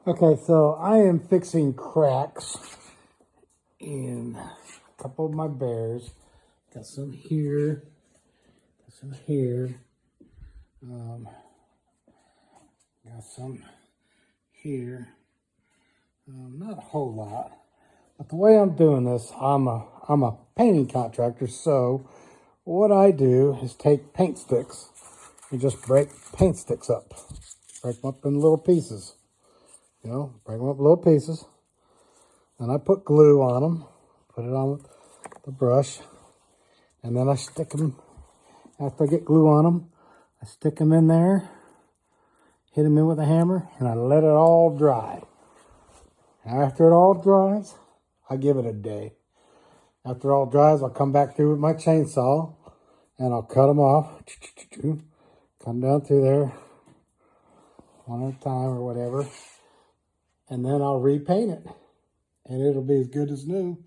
Okay, so I am fixing cracks in a couple of my bears. Got some here, got some here, got some here. Not a whole lot, but the way I'm doing this, I'm a painting contractor. So what I do is take paint sticks and just break paint sticks up, break them up in little pieces. Break them up in little pieces. And I put glue on them, put it on the brush, and then I stick them, after I get glue on them, I stick them in there, hit them in with a hammer, and I let it all dry. After it all dries, I give it a day. After it all dries, I'll come back through with my chainsaw, and I'll cut them off, come down through there, one at a time or whatever, and then I'll repaint it. And it'll be as good as new.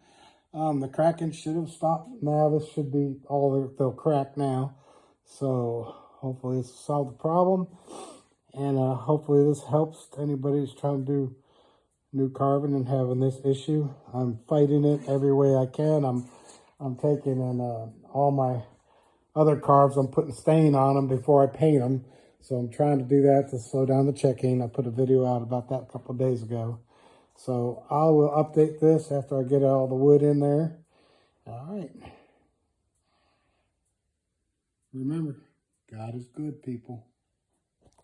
The cracking should have stopped. Now this should be all they'll crack now. So hopefully this will solve the problem. And hopefully this helps anybody who's trying to do new carving and having this issue. I'm fighting it every way I can. I'm taking in all my other carves, I'm putting stain on them before I paint them. So I'm trying to do that to slow down the checking. I put a video out about that a couple of days ago. So I will update this after I get all the wood in there. All right. Remember, God is good, people.